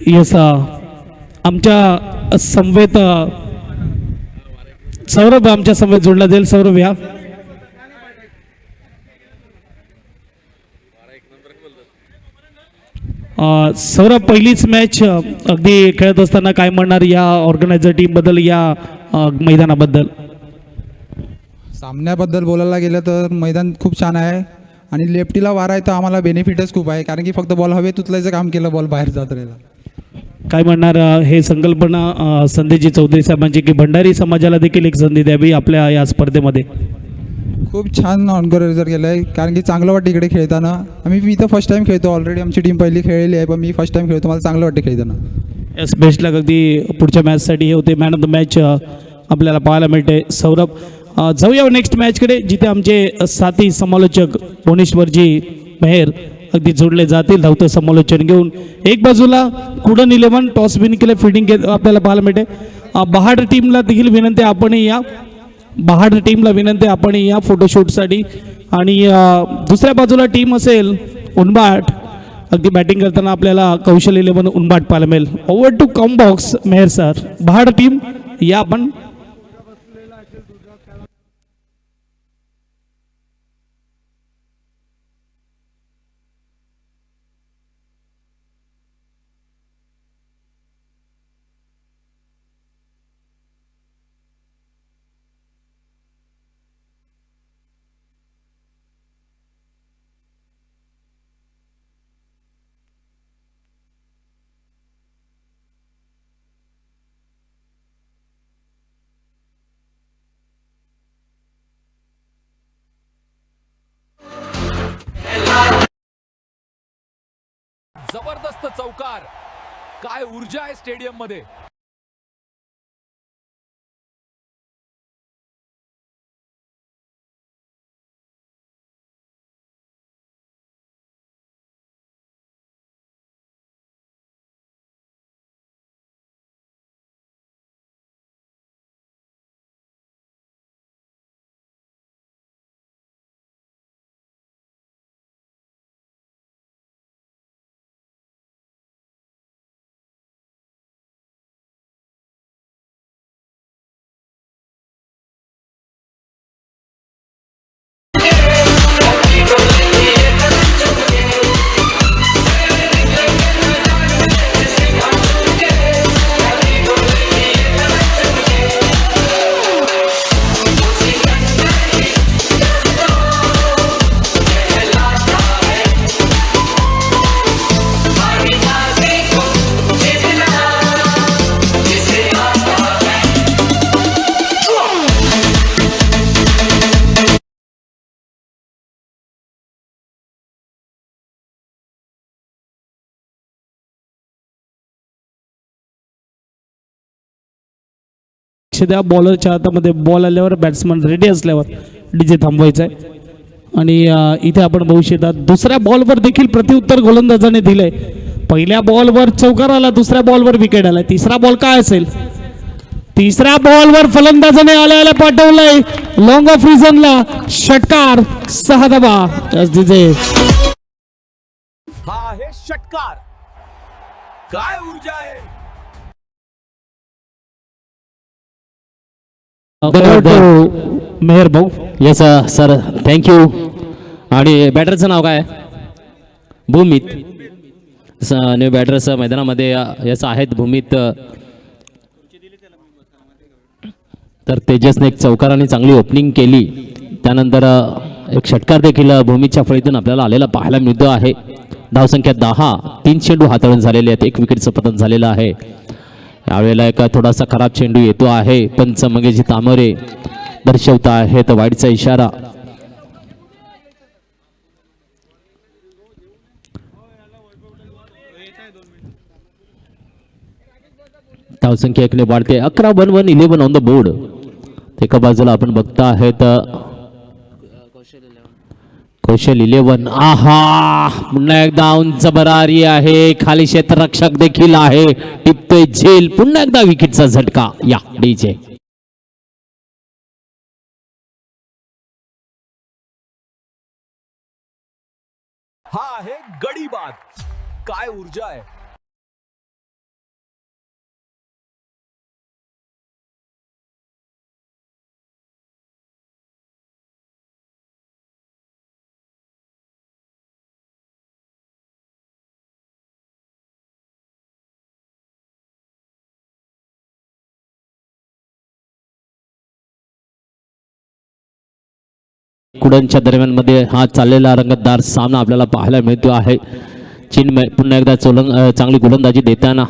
Yes आमच्या समवेत सौरभ आमच्या समवेत जोडला जाईल. सौरभ या. सौरभ पहिलीच मॅच अगदी खेळत असताना काय म्हणणार या ऑर्गनायझर टीम बद्दल, या मैदानाबद्दल? सामन्याबद्दल बोलायला गेलं तर मैदान खूप छान आहे आणि लेफ्टीला वारा आहे तर आम्हाला बेनिफिटच खूप आहे, कारण की फक्त बॉल हवेत उचलायचं काम केलं, बॉल बाहेर जात राहिला. काय म्हणणार हे संकल्पना संधीजी चौधरी साहेबांची की भंडारी समाजाला देखील एक संधी द्यावी आपल्या या स्पर्धेमध्ये? खूप छान ऑर्गनायझर केलं आहे, कारण की चांगलं वाटतं इकडे खेळताना. आम्ही इथं फर्स्ट टाईम खेळतो, ऑलरेडी आमची टीम पहिली खेळलेली आहे, पण मी फर्स्ट टाईम खेळतो, मला चांगलं वाटतं खेळताना. एस बेस्ट लक. अगदी पुढच्या मॅचसाठी हे होते मॅन ऑफ द मॅच आपल्याला पाहायला मिळते. सौरभ जाऊया नेक्स्ट मॅचकडे, जिथे आमचे साथी समालोचक भुवनेश्वरजी मेहर अगदी जोडले जातील धावतं समालोचन घेऊन. एक बाजूला कुडन 11 टॉस विन केले, फिल्डिंग आपल्याला पाहायला मिळते. बहाड टीमला देखील विनंती आपणही या, बहाड टीमला विनंती आपणही या फोटोशूटसाठी. आणि दुसऱ्या बाजूला टीम असेल उनबाट, अगदी बॅटिंग करताना आपल्याला कौशल 11 उनबाट पाहायला मिळेल. ओव्हर टू कॉम्बॉक्स मेहर सर. बहाड टीम या आपण. जबरदस्त चौकार. काय ऊर्जा आहे स्टेडियम मध्ये. त्या बॉलरच्या हातामध्ये बॉल आल्यावर बॅट्समन रेडी असल्यावर डीजे थांबवायचा आहे. आणि इथे आपण बघू शकता दुसऱ्या बॉलवर देखील प्रत्युत्तर गोलंदाजाने दिलंय. पहिल्या बॉलवर चौकार आला, दुसऱ्या बॉलवर विकेट आला. तिसरा बॉल काय असेल? तिसऱ्या बॉलवर फलंदाजाने आल्या पाठवलंय लॉंग ऑफ रिझनला षटकार. 6 धावा. हा आहे षटकार. काय ऊर्जा आहे. मेहर भाऊ. Yes sir, thank you. आणि बॅटरचं नाव काय? भूमित. न्यू बॅटर्स मैदानामध्ये यस आहेत भूमित. तर तेजसने एक चौकाराने चांगली ओपनिंग केली, त्यानंतर एक षटकार देखील भूमीच्या फळीतून आपल्याला आलेला पाहायला मिळतो आहे. धावसंख्या 10. 3 चेंडू हाताळून झालेले आहेत, 1 विकेटचं पतन झालेलं आहे. यावेळेला एक थोडासा खराब चेंडू येतो आहे. पंच मंगेशजी तामोरे दर्शवता आहेत वाईडचा इशारा. धावसंख्या 1 ने वाढते. 11 1 11 ऑन द बोर्ड. एका बाजूला आपण बघता आहेत कौशल 11. आहा, पुन्हा एकदा उंच भरारी आहे, खाली क्षेत्ररक्षक देखील आहे, टिपतोय झेल. पुन्हा एकदा विकेटचा झटका. या डीजे हा आहे गडी बाद. काय ऊर्जा आहे. कुडांच्या दरम्यानमध्ये हा चाललेला रंगतदार सामना आपल्याला पाहायला मिळतो आहे. चीन पुन्हा एकदा चांगली गोलंदाजी देताना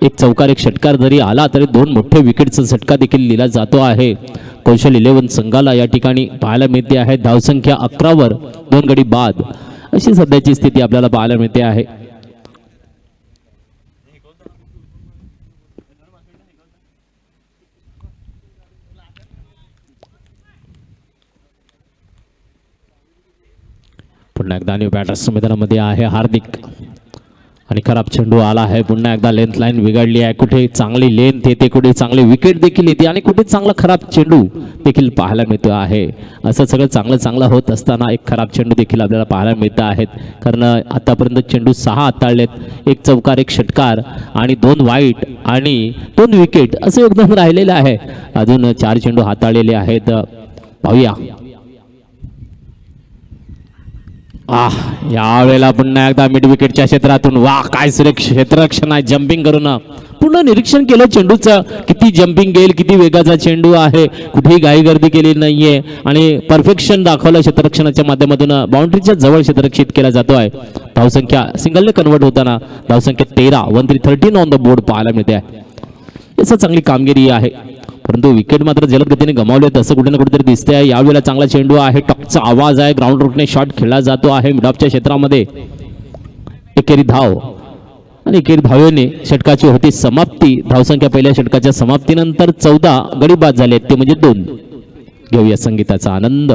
एक चौकार एक षटकार जरी आला तरी दोन मोठे विकेटचा झटका देखील दिला जातो आहे. कौशल 11 संघाला या ठिकाणी पाहायला मिळते आहे. धावसंख्या 11वर 2 गडी बाद अशी सध्याची स्थिती आपल्याला पाहायला मिळते आहे. पुन्हा एकदा न्यू बॅटर्स मैदानामध्ये आहे हार्दिक आणि खराब चेंडू आला आहे. पुन्हा एकदा लेंथ लाईन बिघडली आहे. कुठे चांगली लेंथ येते, कुठे चांगली विकेट देखील येते आणि कुठे चांगला खराब चेंडू देखील पाहायला मिळतो आहे. असं सगळं चांगलं होत असताना एक खराब चेंडू देखील आपल्याला पाहायला मिळत आहेत. कारण आतापर्यंत चेंडू 6 हाताळलेत, एक चौकार एक षटकार आणि 2 वाईट आणि 2 विकेट असं योगदान राहिलेलं आहे. अजून 4 चेंडू हाताळलेले आहेत. पाहूया यावेळेला पुन्हा एकदा मिड विकेटच्या क्षेत्रातून काय सुरेख क्षेत्ररक्षण आहे. जम्पिंग करून पूर्ण निरीक्षण केलं चेंडूचं, किती जम्पिंग गेल, किती वेगाचा चेंडू आहे, कुठेही घाई गर्दी केली नाहीये आणि परफेक्शन दाखवलं क्षेत्ररक्षणाच्या माध्यमातून. बाउंड्रीच्या जवळ क्षेत्ररक्षित केला जातो आहे. धावसंख्या सिंगलने कन्वर्ट होताना धावसंख्या 13 13 ऑन द बोर्ड पाहायला मिळते आहे. याचं चांगली कामगिरी आहे, परंतु विकेट मात्र जलद गतीने गमावले तसं कुठे ना कुठेतरी दिसतंय. यावेळेला चांगला चेंडू आहे, टॉपचा आवाज आहे, ग्राउंड रूटने शॉट खेळला जातो आहे मिडऑफच्या क्षेत्रामध्ये. एकेरी धाव आणि एकेरी धावेने षटकाची होती समाप्ती. धावसंख्या पहिल्या षटकाच्या समाप्तीनंतर 14 गडी बाद झाले, ते म्हणजे 2. घेऊया संगीताचा आनंद.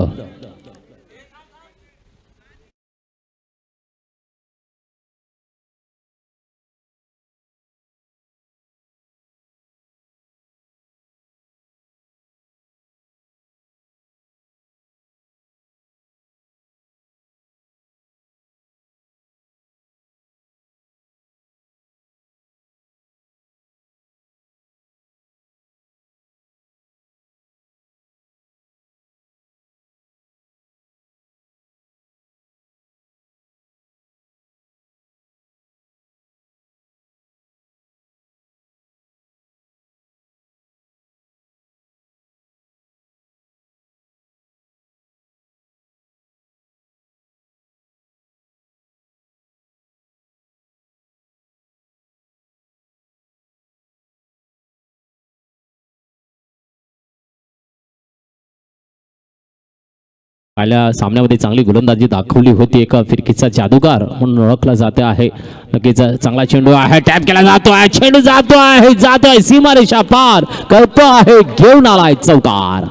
पहिल्या सामन्यामध्ये चांगली गोलंदाजी दाखवली होती. एका फिरकीचा जादूगार म्हणून ओळखला जाते आहे. नक्कीच चांगला चेंडू आहे, टॅप केला जातो आहे, चेंडू जातोय सीमारेषा पार करतो आहे, घेऊन आलाय चौकार.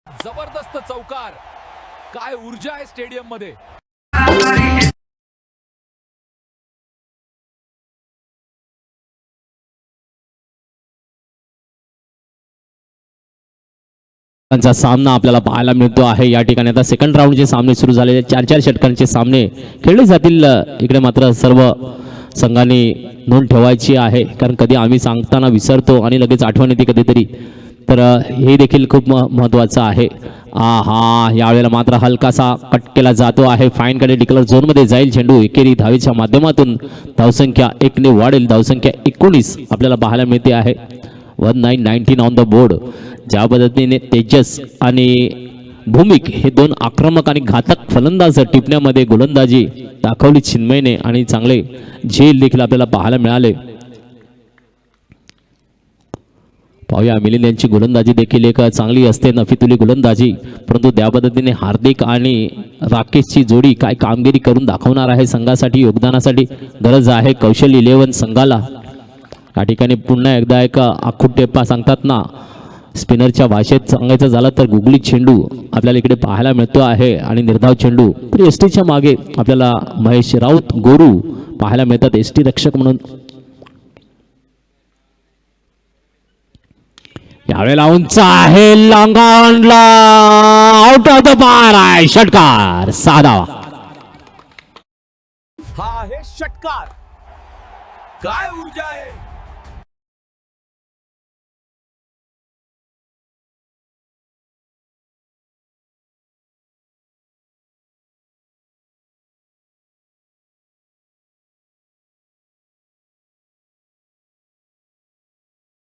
जबरदस्त चौकार. काय ऊर्जा आहे स्टेडियम मध्ये. चा सामना आपल्याला पाहायला मिळतो आहे. या ठिकाणी आता सेकंड राऊंडचे सामने सुरू झालेले, 4 षटकांचे सामने खेळले जातील. इकडे मात्र सर्व संघांनी नोंद ठेवायची आहे, कारण कधी आम्ही सांगताना विसरतो आणि लगेच आठवण येते कधीतरी, तर हे देखील खूप महत्त्वाचं आहे. यावेळेला मात्र हलकासा कट केला जातो आहे. फाईनकडे डिक्लेअर झोनमध्ये जाईल चेंडू. एकेरी धावेच्या माध्यमातून धावसंख्या 1 ने वाढेल. धावसंख्या 19 आपल्याला पाहायला मिळते आहे. 19 ऑन द बोर्ड. ज्या पद्धतीने तेजस आणि भूमिक हे 2 आक्रमक आणि घातक फलंदाज टिपण्यामध्ये गोलंदाजी दाखवली चिन्मयने आणि चांगले झेल देखील आपल्याला पाहायला मिळाले. पाहूया मिलिंद यांची गोलंदाजी देखील एक चांगली असते, नफीतुली गोलंदाजी, परंतु त्या पद्धतीने हार्दिक आणि राकेशची जोडी काय कामगिरी करून दाखवणार आहे संघासाठी, योगदानासाठी गरज आहे कौशल 11 संघाला. या ठिकाणी पुन्हा एकदा एक आखूट टेप्पा सांगतात ना, स्पिनरच्या भाषेत सांगायचं झालं तर गुगली चेंडू आपल्याला इकडे पाहायला मिळतो आहे आणि निर्धाव चेंडू. तर एसटीच्या मागे आपल्याला महेश राऊत गोरू पाहायला मिळतात एसटी रक्षक म्हणून. यावेळेला उंच आहे, लॉंग ऑनला आउट ऑफ द पार आहे, षटकार 6 धावा. हा आहे षटकार. काय ऊर्जा आहे.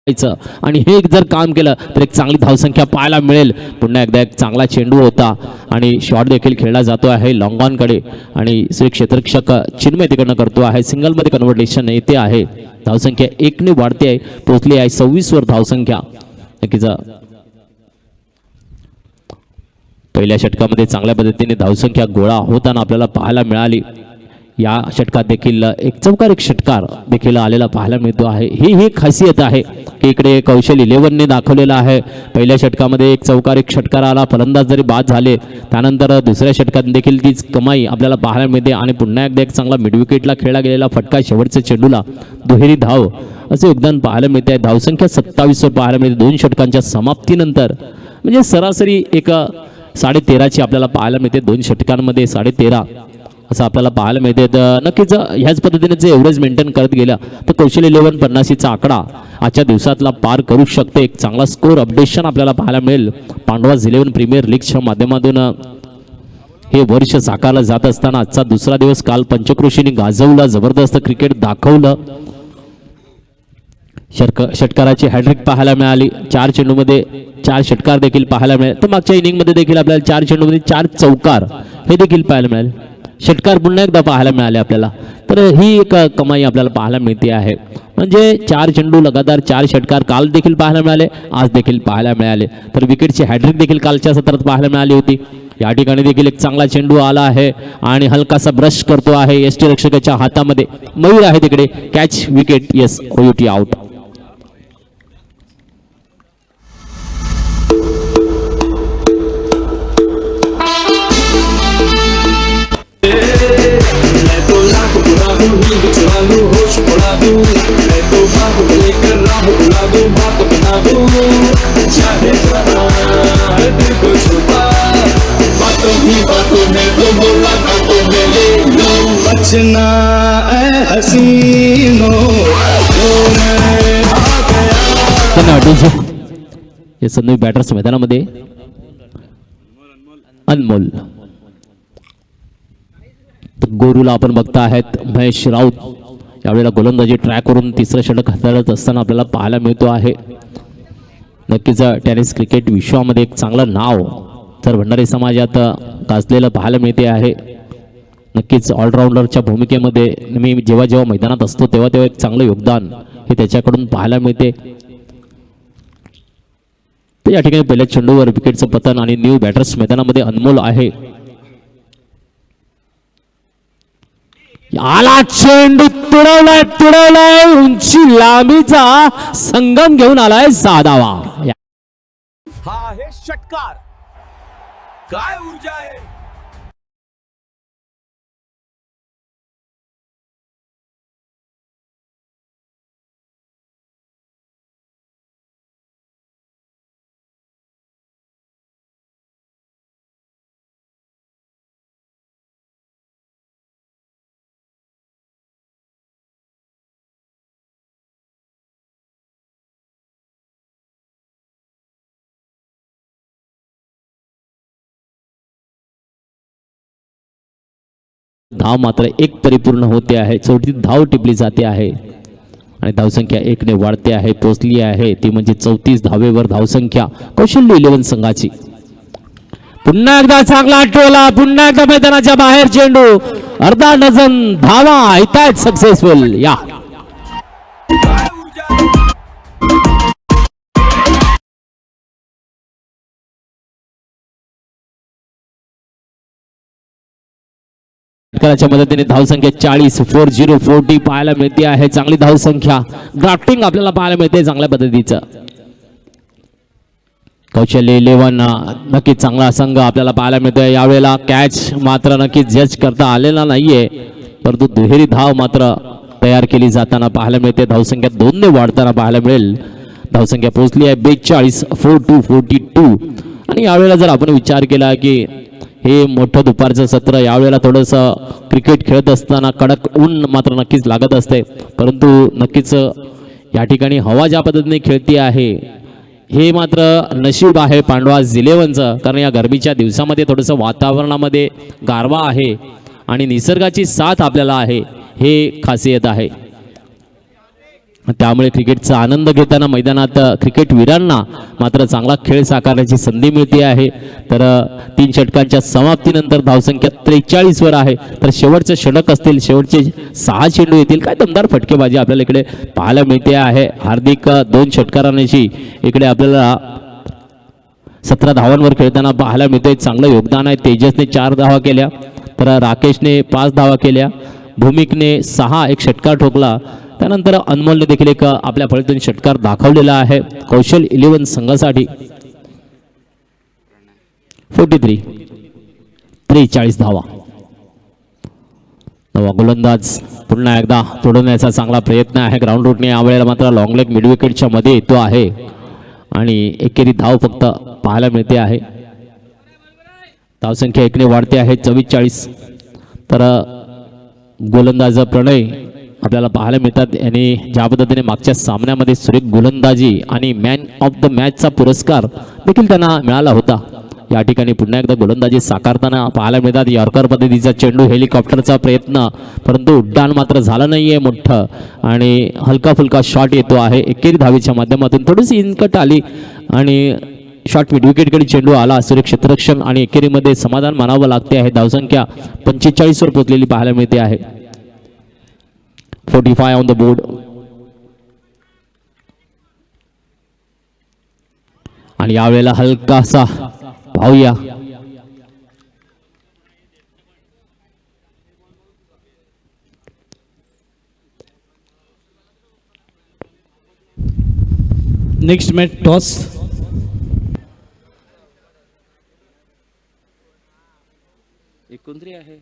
आणि हे जर काम केलं तर एक चांगली धावसंख्या पाहायला मिळेल. पुन्हा एकदा एक चांगला चेंडू होता आणि शॉट देखील खेळला जातो आहे लॉंग ऑनकडे आणि क्षेत्ररक्षक चिन्मय तिकडनं करतो आहे. सिंगलमध्ये कन्व्हर्टेशन येते आहे. धावसंख्या 1ने वाढते आहे, पोहोचली आहे 26 वर धावसंख्या. नक्कीच पहिल्या षटकामध्ये चांगल्या पद्धतीने धावसंख्या गोळा होताना आपल्याला पाहायला मिळाली. या षटकात देखील एक चौकार एक षटकार देखील आलेला पाहायला मिळतो आहे. ही खासियत आहे की इकडे कौशल 11ने दाखवलेला आहे. पहिल्या षटकामध्ये एक चौकार एक षटकार आला, फलंदाज जरी बाद झाले त्यानंतर दुसऱ्या षटकात देखील तीच कमाई आपल्याला पाहायला मिळते आणि पुन्हा एकदा एक चांगला मिडविकेटला खेळला गेलेला फटका, शेवटच्या चेंडूला दुहेरी धाव असे योगदान पाहायला मिळते आहे. धावसंख्या 27 वर पाहायला मिळते 2 षटकांच्या समाप्तीनंतर. म्हणजे सरासरी एक 13.5ची आपल्याला पाहायला मिळते. 2 षटकांमध्ये 13.5 असं आपल्याला पाहायला मिळते. तर नक्कीच ह्याच पद्धतीने जे एव्हरेज मेंटेन करत गेला तर कौशल 11 50चा आकडा आजच्या दिवसातला पार करू शकते. एक चांगला स्कोर अपडेशन आपल्याला पाहायला मिळेल. पांडवाज 11 प्रीमियर लीगच्या माध्यमातून हे वर्ष साकारलं जात असताना आजचा दुसरा दिवस. काल पंचक्रोशीने गाजवलं, जबरदस्त क्रिकेट दाखवलं. षटकाराची हॅट्रिक पाहायला मिळाली. 4 चेंडूमध्ये 4 षटकार देखील पाहायला मिळाले. तर मागच्या इनिंगमध्ये देखील आपल्याला 4 चेंडूमध्ये 4 चौकार हे देखील पाहायला मिळाले. षटकार पुन्हा एकदा पाहायला मिळाले आपल्याला. तर ही एक कमाई आपल्याला पाहायला मिळते आहे. म्हणजे 4 चेंडू लगातार 4 षटकार काल देखील पाहायला मिळाले, आज देखील पाहायला मिळाले. तर विकेटची हॅट्रिक देखील कालच्या सत्रात पाहायला मिळाली होती. या ठिकाणी देखील एक चांगला चेंडू आला आहे आणि हलकासा ब्रश करतो आहे यष्टीरक्षकाच्या हातामध्ये. मयूर आहे तिकडे, catch, wicket, yes, OUT out. हे संधी बॅटर्स मैदानामध्ये अनमोल. गोरूला आपण बघता आहेत महेश राऊत यावेळेला गोलंदाजी ट्रॅकवरून तिसरं षटक हाताळत असताना आपल्याला पाहायला मिळतो आहे. नक्कीच टेनिस क्रिकेट विश्वामध्ये एक चांगलं नाव तर भंडारी समाजात गाजलेलं पाहायला मिळते आहे. नक्कीच ऑलराऊंडरच्या भूमिकेमध्ये मी जेव्हा मैदानात असतो तेव्हा एक चांगलं योगदान हे त्याच्याकडून पाहायला मिळते. तर या ठिकाणी पहिल्या चेंडूवर विकेटचं पतन आणि न्यू बॅटर्स मैदानामध्ये अनमोल आहे. आला चेंडू, तुडवलाय उंची लांबीचा संगम घेऊन आलाय साधावा. हा आहे षटकार. काय ऊर्जा आहे. धाव मात्र 1 परिपूर्ण होते आहे. 34 धाव टिपली जाते आहे आणि धावसंख्या 1ने वाढते आहे, पोहोचली आहे ती म्हणजे 34 धावेवर धावसंख्या कौशल्य 11 संघाची. पुन्हा एकदा चांगला टोला, पुन्हा एकदा मैदानाच्या बाहेर चेंडू, अर्धा डझन धावा येतात सक्सेसफुल. या षटकाराच्या मदतीने धावसंख्या 40 पाहायला मिळते आहे. चांगली धावसंख्या, ड्राफ्टिंग आपल्याला पाहायला मिळते चांगल्या पद्धतीचं. कौशल्य 11 नक्कीच चांगला संघ आपल्याला पाहायला मिळतोय. यावेळेला कॅच मात्र नक्कीच जज करता आलेला नाहीये, परंतु दुहेरी धाव मात्र तयार केली जाताना पाहायला मिळते. धावसंख्या 2ने वाढताना पाहायला मिळेल. धावसंख्या पोहोचली आहे 42 42. आणि यावेळेला जर आपण विचार केला की हे मोठं दुपारचं सत्र, यावेळेला थोडंसं क्रिकेट खेळत असताना कडक ऊन मात्र नक्कीच लागत असते, परंतु नक्कीच या ठिकाणी हवा ज्या पद्धतीने खेळती आहे हे मात्र नशीब आहे पांडवाज 11चं. कारण या गरमीच्या दिवसामध्ये थोडंसं वातावरणामध्ये गारवा आहे आणि निसर्गाची साथ आपल्याला आहे, हे खासियत आहे. त्यामुळे क्रिकेटचा आनंद घेताना मैदानात क्रिकेटवीरांना मात्र चांगला खेळ साकारण्याची संधी मिळते आहे. तर 3 षटकांच्या समाप्तीनंतर धावसंख्या 43 वर आहे. तर शेवटचे षटक असतील, शेवटचे 6 चेंडू येतील, काय दमदार फटकेबाजी आपल्याला इकडे पाहायला मिळते आहे. हार्दिक 2 षटकारांची इकडे आपल्याला 17 धावांवर खेळताना पाहायला मिळते. चांगलं योगदान आहे. तेजसने 4 धावा केल्या, तर राकेशने 5 धावा केल्या, भूमिकने 6 एक षटकार ठोकला. त्यानंतर अनमोलने देखील एक आपल्या फळीतून षटकार दाखवलेला आहे कौशल 11 संघासाठी. 43 धावा. नवा गोलंदाज पुन्हा एकदा तोडवण्याचा चांगला प्रयत्न आहे. ग्राउंड रूटने यावेळेला मात्र लॉंग लेग मिड विकेटच्या मध्ये येतो आहे आणि एकेरी धाव फक्त पाहायला मिळते आहे. धावसंख्या 1ने वाढते आहे 44. तर गोलंदाज प्रणय आपल्याला पाहायला मिळतात. यांनी ज्या पद्धतीने मागच्या सामन्यामध्ये सुरेख गोलंदाजी आणि मॅन ऑफ द मॅचचा पुरस्कार देखील त्यांना मिळाला होता, या ठिकाणी पुन्हा एकदा गोलंदाजी साकारताना पाहायला मिळतात. यॉर्कर पद्धतीचा चेंडू, हेलिकॉप्टरचा प्रयत्न, परंतु उड्डाण मात्र झालं नाहीये मोठं आणि हलका फुलका शॉट येतो आहे. एकेरी धावेच्या माध्यमातून थोडीशी इनकट आली आणि शॉट मिड विकेटकडे चेंडू आला. सुरेख क्षेत्ररक्षण आणि एकेरीमध्ये समाधान मानावं लागते आहे. धावसंख्या 45 वर पोहोचलेली पाहायला मिळते आहे. 45 ऑन द बोर्ड. आणि यावेळेला हलकासा पाहूया नेक्स्ट मॅच टॉस. कोणतरी आहे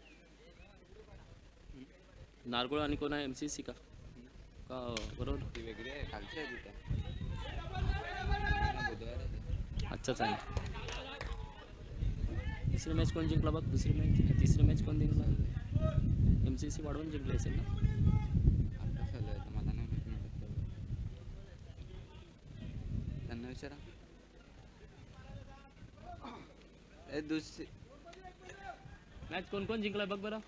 नारगोळ आणि कोण आहे MCC का बरोबर वेगळे आहे खालचे आहे तिथे. अच्छा चालेल. तिसरी मॅच कोण जिंकला बघ. तिसरी मॅच कोण जिंकला. MCC वाढवून जिंकले असेल ना. मला नाही त्यांना विचारा. दुसरी मॅच कोण कोण जिंकलाय बघ बरं.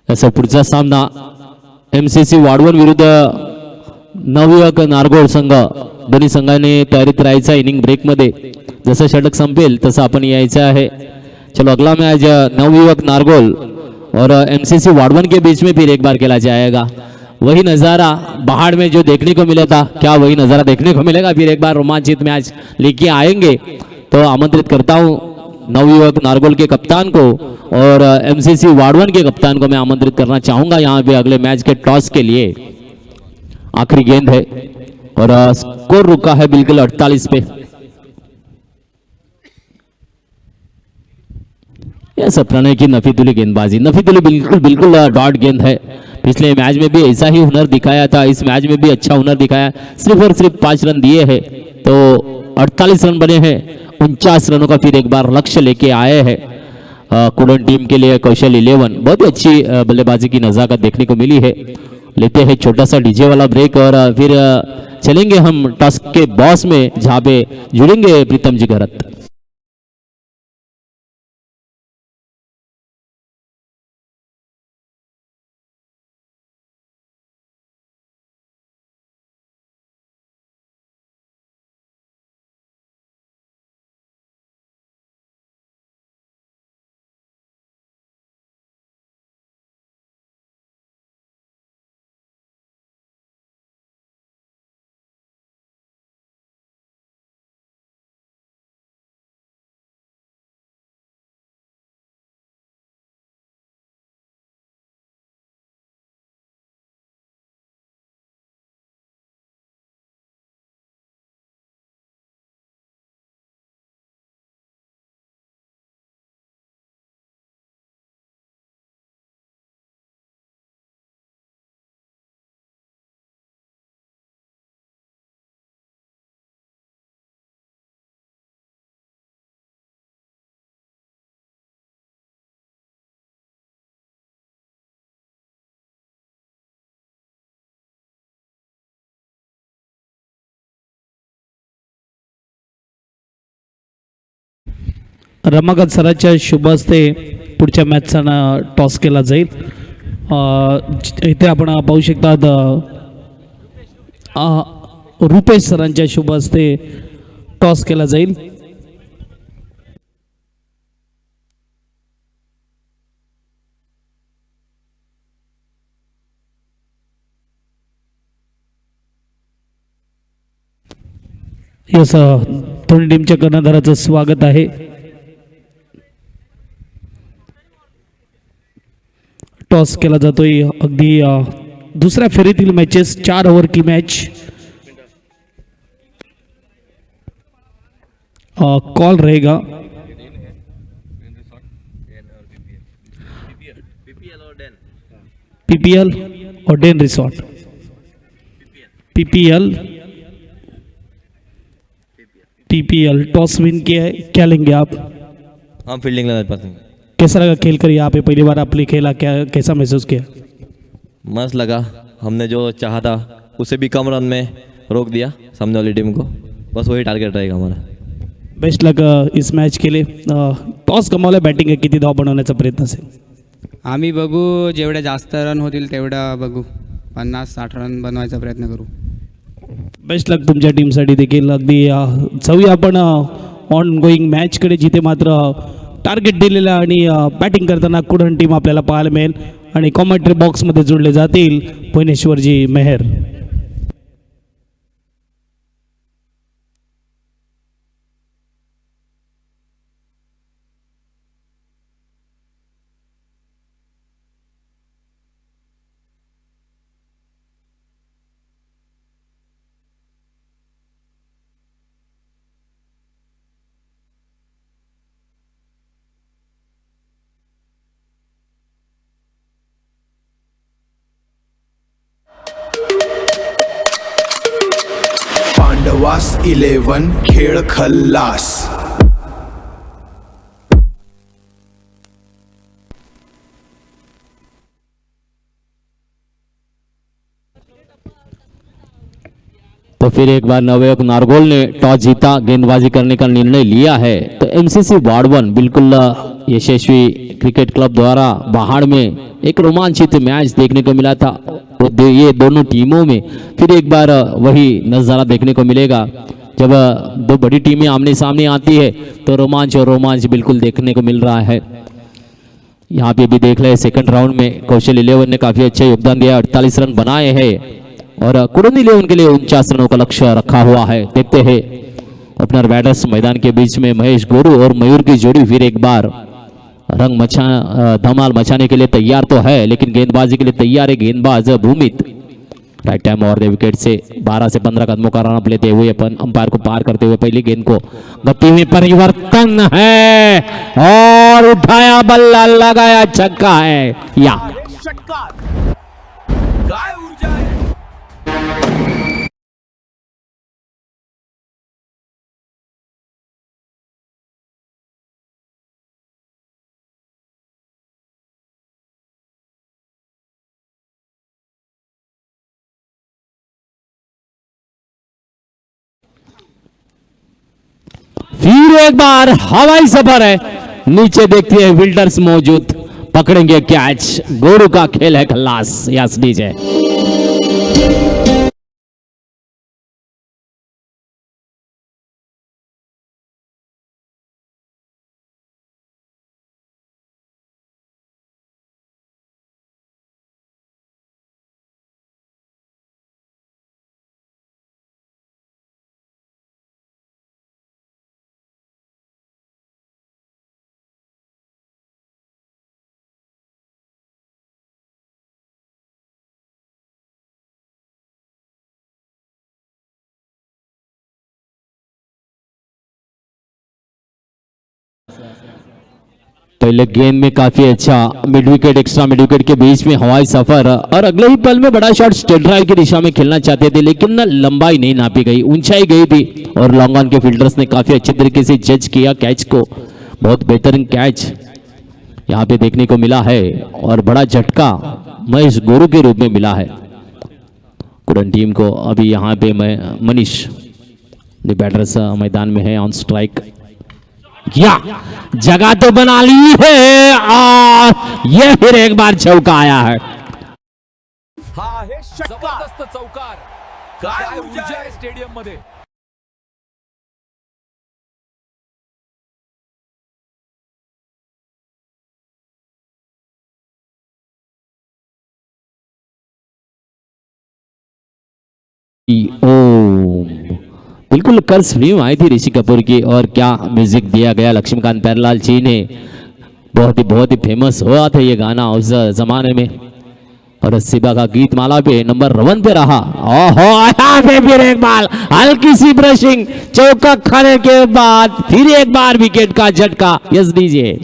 याचा पुढचा सामना MCC वाढवण विरुद्ध नवयुवक नारगोळ संघ. दोन्ही संघाने तयारीत राहायचा इनिंग ब्रेकमध्ये. जसं षटक संपेल तसं आपण यायचं आहे. चलो अगला मैच नवयुवक नारगोल और MCC वाड़वन के बीच में फिर एक बार खेला जाएगा. वही नज़ारा बाहर में जो देखने को मिला था, क्या वही नज़ारा देखने को मिलेगा. फिर एक बार रोमांचित मैच लेके आएंगे. तो आमंत्रित करता हूँ नवयुवक नारगोल के कप्तान को और MCC वाड़वन के कप्तान को मैं आमंत्रित करना चाहूँगा यहाँ पे अगले मैच के टॉस के लिए. आखिरी गेंद है और स्कोर रुका है बिल्कुल 48 पे. यह सब प्रणय की नफीतुली गेंदबाजी. नफीतुली बिल्कुल डॉट गेंद है. पिछले मैच में भी ऐसा ही हुनर दिखाया था, इस मैच में भी अच्छा हुनर दिखाया. सिर्फ और सिर्फ 5 रन दिए हैं तो 48 रन बने हैं. 49 रनों का फिर एक बार लक्ष्य लेके आए हैं कुडन टीम के लिए. कौशल 11 बहुत ही अच्छी बल्लेबाजी की नजाकत देखने को मिली है. लेते हैं छोटा सा डीजे वाला ब्रेक और फिर चलेंगे हम टॉस के बॉस में, जहाँ पे जुड़ेंगे प्रीतम जी घरत. रमाकांत सरांच्या शुभ हस्ते पुढच्या मॅचचा टॉस केला जाईल. इथे आपण पाहू शकतात रुपेश सरांच्या शुभ हस्ते टॉस केला जाईल. यस दोन्ही टीमच्या कर्णधाराचं स्वागत आहे. टॉस केला जातोय अगदी दुसऱ्या फेरीतील मॅचेस 4 ओव्हर की मॅच. कॉल रहेगा पीपीएल और Den Resort. PPL toss win किया है, क्या लेंगे आप? हम फील्डिंग लेना चाहते हैं. कैसा लगा खेल कर यहाँ पे पहली बार आपने खेला, क्या कैसा महसूस किया? मस्त लगा. हमने जो चाहा था उससे भी कम रन में रोक दिया सामने वाली टीम को. बस वही टारगेट रहेगा हमारा. बेस्ट लक इस मॅच केले. टॉस गमावला, बॅटिंग आहे, किती धाव बनवण्याचा प्रयत्न असेल? आम्ही बघू, जेवढ्या जास्त रन होतील तेवढं बघू. 50-60 रन बनवायचा प्रयत्न करू. बेस्ट लक तुमच्या टीमसाठी देखील. अगदी जाऊया आपण ऑन गोईंग मॅचकडे, जिथे मात्र टार्गेट दिलेलं आणि बॅटिंग करताना कुडण टीम आपल्याला पाहायला मिळेल आणि कॉमेंट्री बॉक्समध्ये जोडले जातील भुवनेश्वरजी मेहर. पांडवास 11 खेळ खल्लास. तो फिर एक बार नवयुवक नारगोल ने टॉस जीता, गेंदबाजी करने का निर्णय लिया है. तो एमसीसी वार्ड 1 बिल्कुल यशस्वी क्रिकेट क्लब द्वारा बाहर में एक रोमांचित मैच देखने को मिला था. ये दोनों टीमों में फिर एक बार वही नज़ारा देखने को मिलेगा. जब दो बड़ी टीमें आमने सामने आती है तो रोमांच और रोमांच बिल्कुल देखने को मिल रहा है. यहाँ पे भी देख रहे हैं सेकंड राउंड में कौशल 11 ने काफ़ी अच्छा योगदान दिया, 48 रन बनाए हैं और कुडन 11 के लिए 49 रनों का लक्ष्य रखा हुआ है. देखते हैं ओपनर बैटर्स मैदान के बीच में महेश गोरू और मयूर की जोड़ी फिर एक बार धमाल मचाने के लिए तैयार तो है, लेकिन गेंदबाजी के लिए तैयार है गेंदबाज भूमित. राइट टाइम और विकेट से 12 से 15 कदमों का रन लेते हुए अपन अंपायर को पार करते हुए पहली गेंद को गति में परिवर्तन है और उठाया बल्ला, लगाया छक्का है. या षटकार. काय ऊर्जा आहे. फिर एक बार हवाई सफर है. नीचे देखते हैं फील्डर्स मौजूद, पकड़ेंगे कैच. गोरू का खेल है खल्लास. Yes DJ. पहले गेंद में काफी अच्छा mid wicket, extra mid wicket के बीच में हवाई सफर और अगले ही पल में बड़ा शॉट स्ट्रेट ड्राइव की दिशा में खेलना चाहते थे, लेकिन ना लंबाई नहीं नापी गई, ऊंचाई गई थी और लॉन्ग ऑन के फील्डर्स ने काफी अच्छे तरीके से जज किया कैच को. बहुत बेहतरीन कैच यहाँ पे देखने को मिला है और बड़ा झटका महेश गोरू के रूप में मिला है कुडन टीम को. अभी यहाँ पे मनीष बैटर्स मैदान में है ऑन स्ट्राइक. या जगह तो बना ली है और यह फिर एक बार चौका आया है. जबरदस्त चौकार. काय ऊर्जा आहे स्टेडियम मध्ये. ओम बिल्कुल कर्ज फिल्म आई थी ऋषि कपूर की और क्या म्यूजिक दिया गया लक्ष्मीकांत प्यारेलाल जी ने. बहुत ही फेमस हुआ था ये गाना उस जमाने में और सिबा का गीत माला पे नंबर 1 पे रहा. ओहो यहाँ पे फिर एक बार हल्की सी ब्रशिंग चौका खाने के बाद फिर एक बार विकेट का झटका. यस दीजिए.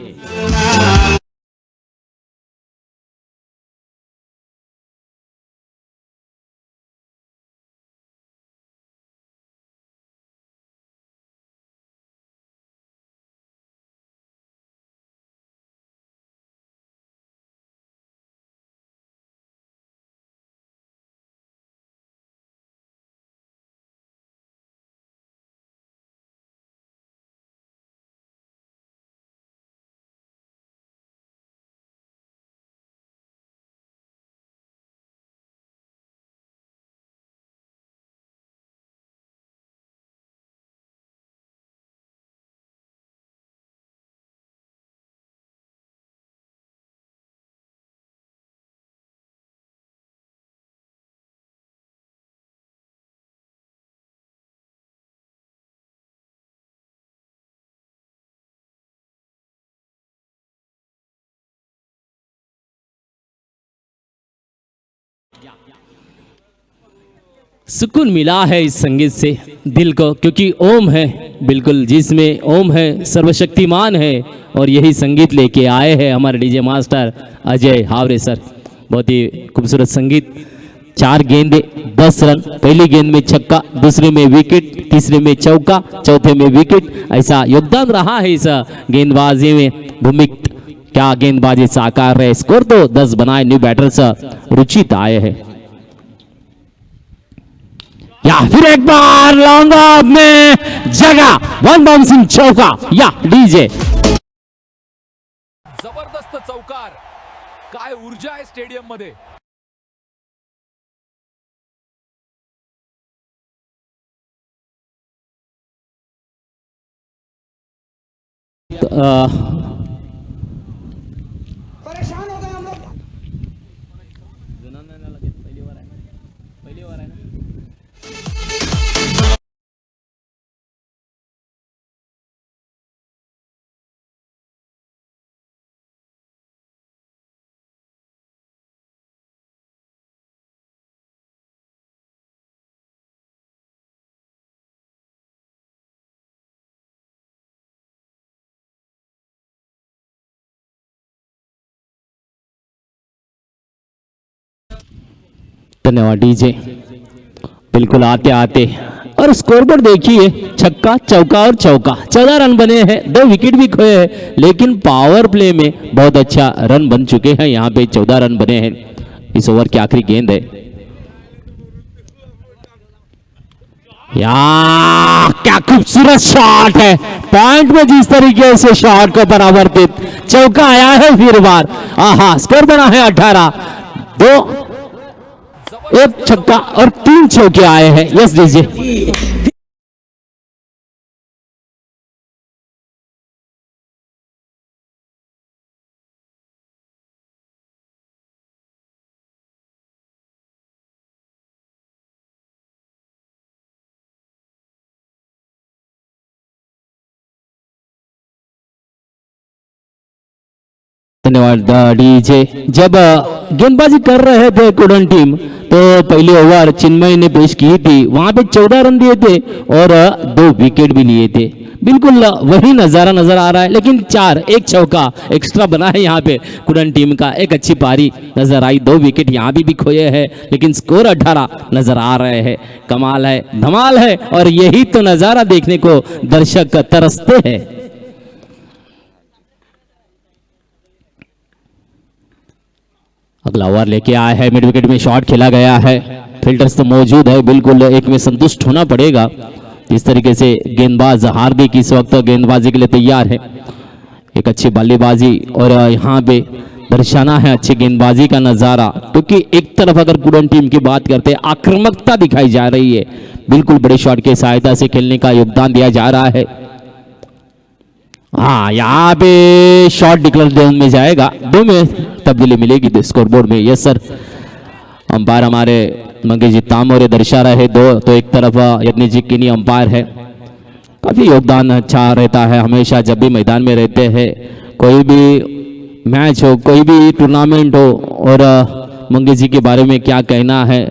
सुकून मिला है इस संगीत से दिल को क्योंकि ओम है बिल्कुल जिसमें ओम है सर्वशक्तिमान है और यही संगीत लेके आए हैं हमारे DJ master Ajay Haware sir. बहुत ही खूबसूरत संगीत. 4 गेंदे 10 रन. पहली गेंद में छक्का, दूसरे में विकेट, तीसरे में चौका, चौथे में विकेट. ऐसा योगदान रहा है इस गेंदबाजी में. भूमिक क्या गेंदबाजी साकार है. स्कोर तो 10 बनाए. न्यू बैटर्स रुचित आए हैं. या फिर एक बार लॉन्ग ऑफ में जगह 1 बाउंसिंग चौका. या डीजे. जबरदस्त चौकार. काय ऊर्जा आहे स्टेडियम मध्ये. धन्यवाद डीजे. बिल्कुल आते आते और स्कोर बोर्ड देखिए. छक्का चौका और चौका. 14 रन बने हैं. 2 विकेट भी खोए हैं लेकिन पावर प्ले में बहुत अच्छा रन बन चुके हैं. यहाँ पे 14 रन बने हैं. इस ओवर की आखिरी गेंद है. या क्या खूबसूरत शॉट है. पॉइंट में जिस तरीके से शॉट को परावर्तित चौका आया है फिर बार. आहा स्कोर बना है 18. 2 1 छक्का और 3 चौके आए हैं. यस दीजिए. धन्यवाद डीजे. जब गेंदबाजी कर रहे थे कुडन टीम तो पहले ओवर चिन्मय ने पेश की थी. वहां पे 14 रन दिए थे और 2 विकेट भी लिए थे. बिल्कुल वही नजारा नजर आ रहा है लेकिन 1 चौका एक्स्ट्रा बना है यहाँ पे कुडन टीम का. एक अच्छी पारी नजर आई. 2 विकेट यहाँ भी खोए हैं लेकिन स्कोर 18 नजर आ रहे हैं. कमाल है, धमाल है और यही तो नजारा देखने को दर्शक तरसते हैं. अगला ओवर लेके आया है. मिड विकेट में शॉट खेला गया है. फील्डर्स तो मौजूद है. बिल्कुल एक में संतुष्ट होना पड़ेगा. इस तरीके से गेंदबाज हार्दिक इस वक्त गेंदबाजी के लिए तैयार है. एक अच्छी बल्लेबाजी और यहाँ पे दर्शाना है अच्छी गेंदबाजी का नज़ारा, क्योंकि एक तरफ अगर कुडन टीम की बात करते हैं आक्रामकता दिखाई जा रही है, बिल्कुल बड़े शॉट की सहायता से खेलने का योगदान दिया जा रहा है। हाँ, यहाँ पे शॉट डिक्लेयर जोन में जाएगा, 2 में तब्दीली मिलेगी स्कोरबोर्ड में। यस सर, अंपायर हमारे मंगेशजी तामोरे दर्शा रहे 2, तो एक तरफ यज्ञजी किनी अंपायर है। काफ़ी योगदान अच्छा रहता है हमेशा जब भी मैदान में रहते हैं, कोई भी मैच हो, कोई भी टूर्नामेंट हो। और मंगेश जी के बारे में क्या कहना है,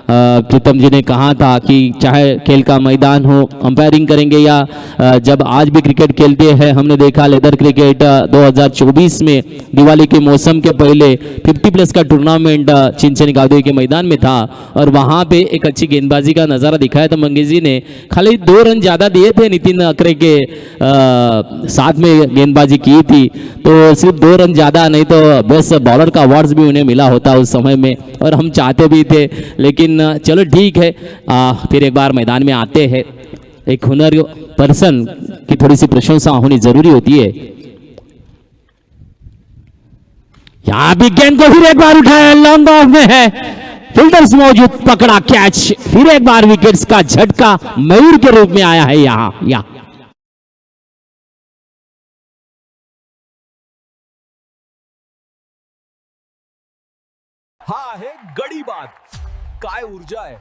प्रीतम जी ने कहा था कि चाहे खेल का मैदान हो, अंपायरिंग करेंगे या जब आज भी क्रिकेट खेलते हैं, हमने देखा लेदर क्रिकेट 2024 में दिवाली के मौसम के पहले 50+ का टूर्नामेंट चिंचनी गावदेवी के मैदान में था और वहाँ पे एक अच्छी गेंदबाजी का नज़ारा दिखाया था। मंगेश जी ने खाली 2 रन ज़्यादा दिए थे, नितिन अकरे के साथ में गेंदबाजी की थी, तो सिर्फ 2 रन ज़्यादा नहीं तो बेस्ट बॉलर का अवार्ड्स भी उन्हें मिला होता उस समय में, और हम चाहते भी थे। लेकिन चलो ठीक है, फिर एक बार मैदान में आते हैं। एक हुनर पर्सन की थोड़ी सी प्रशंसा होनी जरूरी होती है। यहां भी गेंद को फिर एक बार उठाया, लॉन्ग ऑफ में है, फील्डर्स मौजूद, पकड़ा कैच, फिर एक बार विकेट्स का झटका मयूर के रूप में आया है यहां। हा आहे गडी बाद. काय ऊर्जा आहे.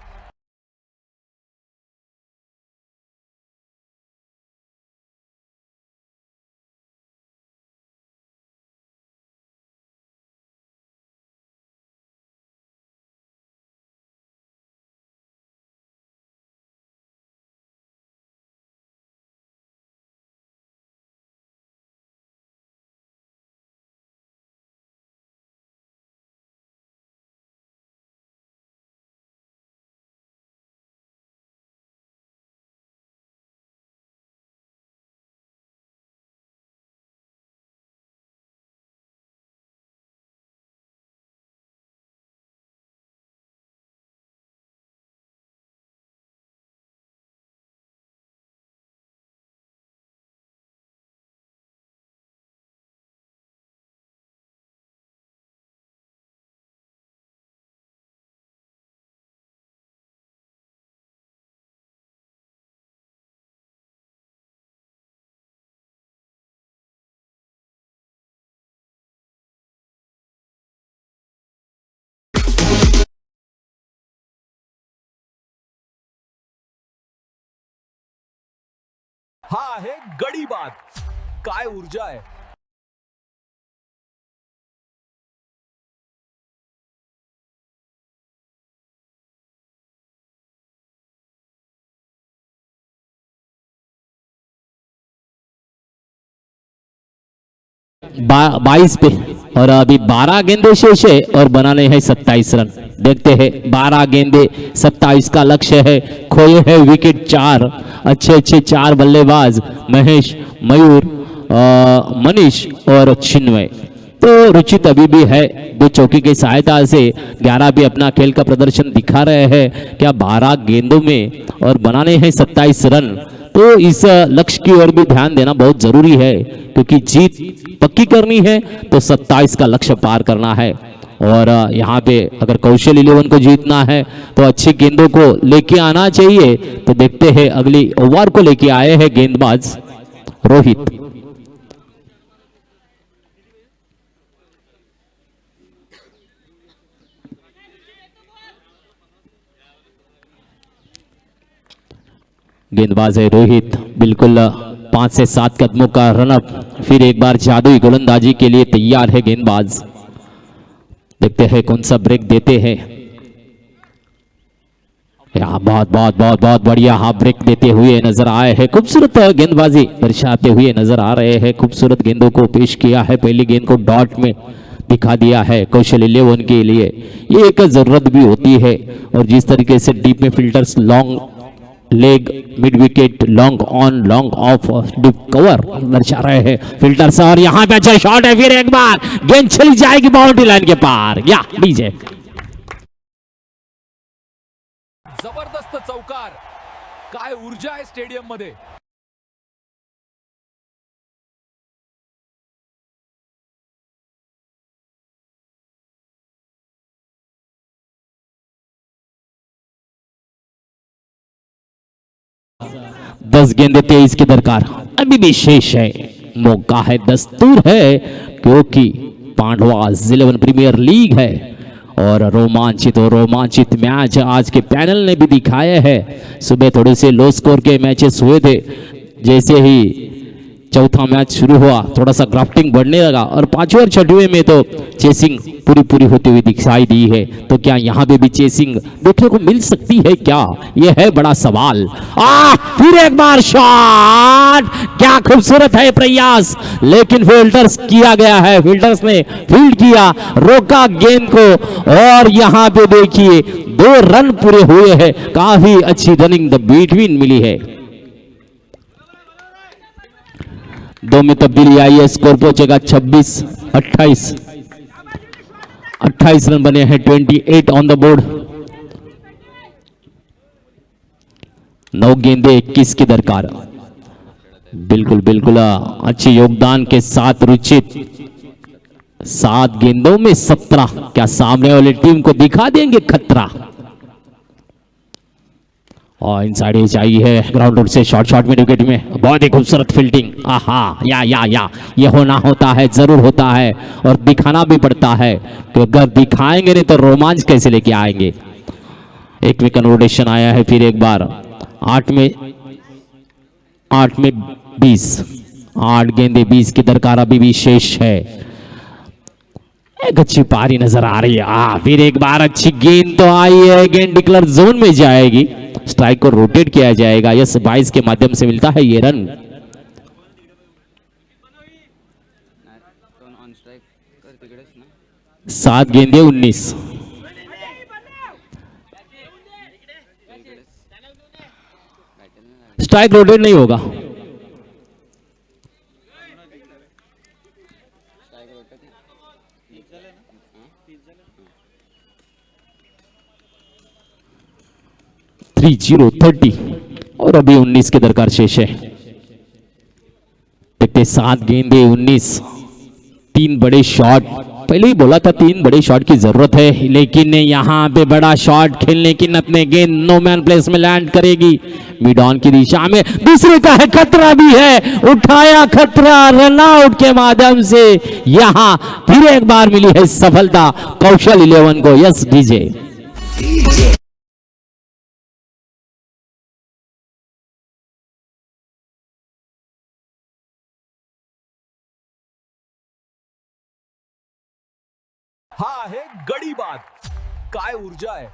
हा आहे गडी बाद. काय ऊर्जा आहे. बाईस पे और अभी 12 गेंदे शेष है और बनाने हैं 27 रन। देखते हैं 12 गेंदे 27 का लक्ष्य है। खोए हैं विकेट 4, अच्छे 4 बल्लेबाज महेश, मयूर, मनीष और चिन्मय। तो रुचित अभी भी है, 2 चौकी की सहायता से 11 भी अपना खेल का प्रदर्शन दिखा रहे हैं। क्या 12 गेंदों में और बनाने हैं 27 रन, तो इस लक्ष्य की ओर भी ध्यान देना बहुत जरूरी है, क्योंकि जीत पक्की करनी है तो 27 का लक्ष्य पार करना है। और यहाँ पे अगर कौशल 11 को जीतना है तो अच्छी गेंदों को लेके आना चाहिए। तो देखते हैं अगली ओवर को लेके आए हैं गेंदबाज रोहित। गेंदबाज है रोहित, बिल्कुल 5 से 7 कदमों का रनअप, फिर एक बार जादुई गोलंदाजी के लिए तैयार है गेंदबाज। देखते हैं कौन सा ब्रेक देते हैं। यहाँ बहुत बढ़िया हाफ ब्रेक देते हुए नजर आए हैं, खूबसूरत गेंदबाजी दर्शाते हुए नजर आ रहे हैं। खूबसूरत गेंदों को पेश किया है, पहली गेंद को डॉट में दिखा दिया है कौशल 11 के लिए। ये एक जरूरत भी होती है, और जिस तरीके से डीप में filters long leg, mid wicket, long on, long off, deep cover दर्शा रहे हैं फिल्टर्स। और यहाँ पे अच्छा शॉट है, फिर एक बार गेंद चली जाएगी बाउंड्री लाइन के पार। या डीजे जबरदस्त चौकार. काय ऊर्जा आहे स्टेडियम मध्ये. 10 गेंदे 23 की दरकार, अभी भी शेष है, मौका है, दस्तूर है, क्योंकि पांडवास 11 प्रीमियर लीग है और रोमांचित मैच आज के पैनल ने भी दिखाया है। सुबह थोड़े से लो स्कोर के मैचेस हुए थे, जैसे ही चौथा मैच शुरू हुआ थोड़ा सा ग्राफ्टिंग बढ़ने लगा और पांचवें और छठवें में तो चेसिंग पूरी होती हुई दिखाई दी है। तो क्या यहाँ पे भी चेसिंग देखने को मिल सकती है क्या, यह है बड़ा सवाल। फिर एक बार शॉट, क्या खूबसूरत है प्रयास, लेकिन फील्डर्स किया गया है, फील्डर्स ने फील्ड किया, रोका गेंद को और यहाँ पे देखिए 2 रन पूरे हुए हैं, काफी अच्छी रनिंग द बिटवीन मिली है। 2 में तब्दीली आई है, स्कोर पहुंचेगा 26-28, 28 रन बने हैं, 28 ऑन द बोर्ड। 9 गेंदे 21 की दरकार, बिल्कुल अच्छे योगदान के साथ रुचित 7 गेंदों में 17, क्या सामने वाली टीम को दिखा देंगे खतरा। और इनसाइड एज आई है ग्राउंड रूट से, शॉर्ट मिड विकेट में, बहुत ही खूबसूरत फील्डिंग। या ये होता है, जरूर होता है और दिखाना भी पड़ता है, कि अगर दिखाएंगे नहीं तो रोमांच कैसे लेके आएंगे। एक में कन्वर्टेशन आया है फिर एक बार, 8 में 20, 8 गेंदे 20 की दरकार अभी भी शेष है। एक अच्छी पारी नजर आ रही है, फिर एक बार अच्छी गेंद तो आई है, गेंद डिक्लेयर जोन में जाएगी, स्ट्राइक को रोटेट किया जाएगा। यस, 22 के माध्यम से मिलता है ये रन। सात गेंदे 19, स्ट्राइक रोटेट नहीं होगा। जीरो 30 और अभी 19 के दरकार शेष है। देखते 7 गेंदे 19, 3 बड़े शॉट, पहले ही बोला था 3 बड़े शॉट की जरूरत है, लेकिन यहाँ पे बड़ा शॉट खेलने की नतने, गेंद नो मैन प्लेस में लैंड करेगी, मिड ऑन की दिशा में, दूसरे का है, खतरा भी है, उठाया खतरा, रन आउट के माध्यम से यहाँ फिर एक बार मिली है सफलता कौशल 11 को। यस डीजे, हा आहे गडी बाद, काय ऊर्जा आहे।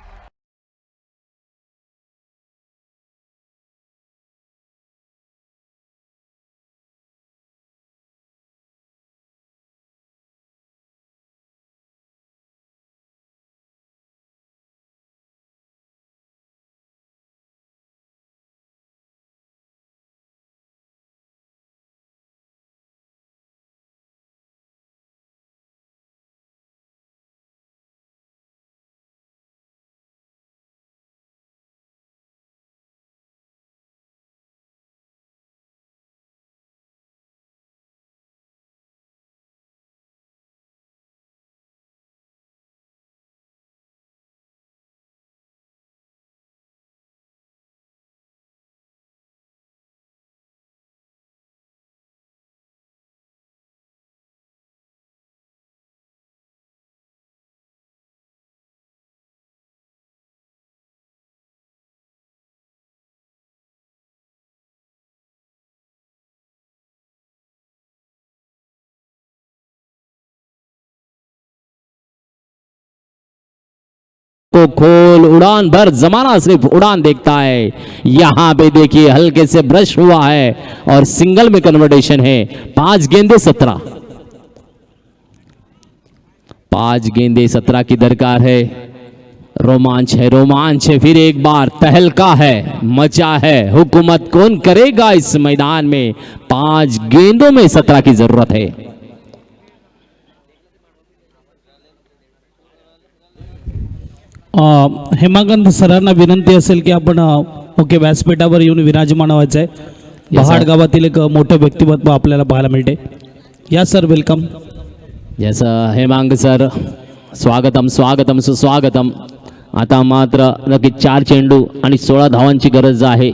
को खोल, उड़ान भर, जमाना सिर्फ उड़ान देखता है। यहां पे देखिए हल्के से ब्रश हुआ है और सिंगल में कन्वर्टेशन है। 5 गेंदे 17, 5 गेंदे 17 की दरकार है। रोमांच है, फिर एक बार तहलका है, मचा है, हुकूमत कौन करेगा इस मैदान में। 5 गेंदों में 17 की जरूरत है। हेमाकांत सरांना विनंती असेल की आपण ओके व्यासपीठावर येऊन विराजमान व्हायचं आहे। पहाड गावातील एक मोठं व्यक्तिमत्व आपल्याला पाहायला मिळते। या sir, welcome. Yes Hemang sir, स्वागतम स्वागतम सुस्वागतम। आता मात्र नक्की 4 चेंडू आणि 16 धावांची गरज आहे।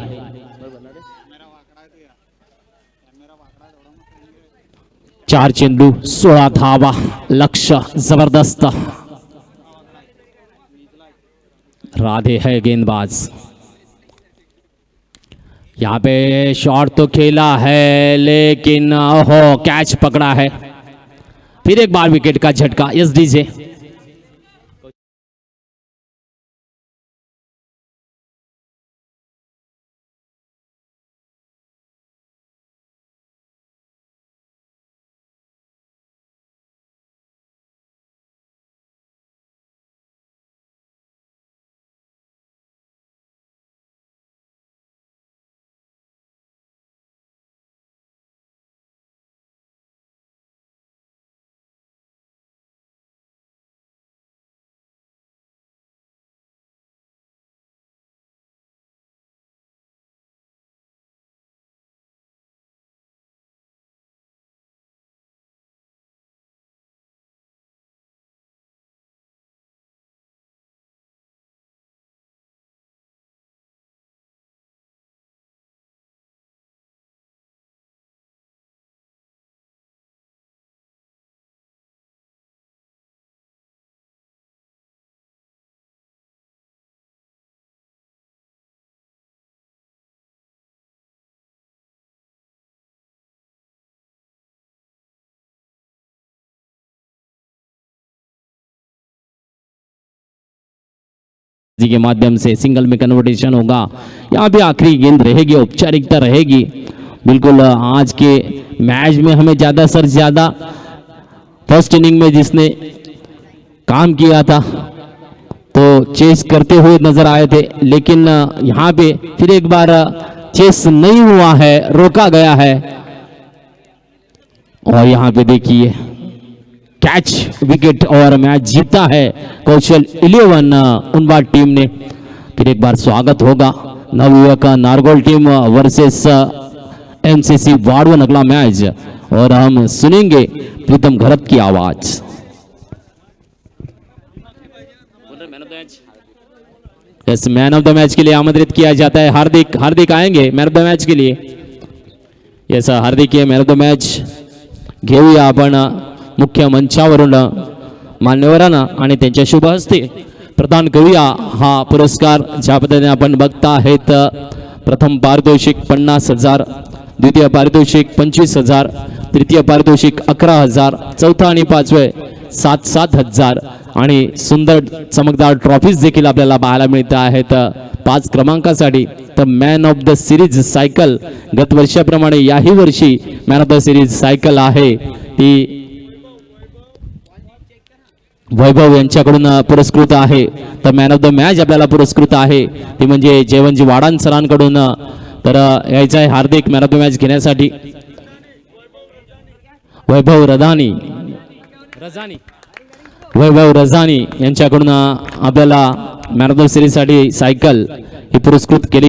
चार चेंडू 16 धावा, लक्ष्य जबरदस्त। राधे है गेंदबाज, यहाँ पे शॉट तो खेला है लेकिन हो कैच पकड़ा है। फिर एक बार विकेट का झटका एसडीजे। के माध्यम से सिंगल में कन्वर्टेशन होगा। यहाँ पे आखिरी गेंद रहेगी, औपचारिकता रहेगी। बिल्कुल आज के मैच में हमें ज्यादा से ज्यादा फर्स्ट इनिंग में जिसने काम किया था तो चेस करते हुए नजर आए थे, लेकिन यहाँ पे फिर एक बार चेस नहीं हुआ है, रोका गया है। और यहाँ पे देखिए कैच विकेट और मैच जीता है कौशल 11 उनबाद टीम ने। फिर एक बार स्वागत होगा नवयुवक नारगोल टीम वर्सेस एमसीसी वाड़वन अगला मैच, और हम सुनेंगे प्रीतम घरत की आवाज। इस मैन ऑफ द मैच के लिए आमंत्रित किया जाता है हार्दिक आएंगे मैन ऑफ द मैच के लिए। Yes Hardik man of the match घेऊया आपण मुख्य मंचावरून मान्यवरांना आणि त्यांच्या शुभ हस्ते प्रदान करूया हा पुरस्कार। ज्या पद्धतीने आपण बघता आहेत प्रथम पारितोषिक 50,000, द्वितीय पारितोषिक 25,000, तृतीय पारितोषिक 11,000, चौथा आणि पाचवे 7,000 आणि सुंदर चमकदार ट्रॉफीज देखील आपल्याला पाहायला मिळत आहेत 5 क्रमांकासाठी। तर man of the series cycle गत वर्षाप्रमाणे याही वर्षी man of the series cycle आहे ती वैभव यांच्याकडून पुरस्कृत आहे। तर मॅन ऑफ द मॅच आपल्याला पुरस्कृत आहे ती म्हणजे जयवंतजी वाडान सरांकडून। तर यायचं आहे हार्दिक मॅन ऑफ द मॅच घेण्यासाठी वैभव रजानी यांच्याकडून आपल्याला मॅन ऑफ द सिरीज साठी सायकल ही पुरस्कृत केली।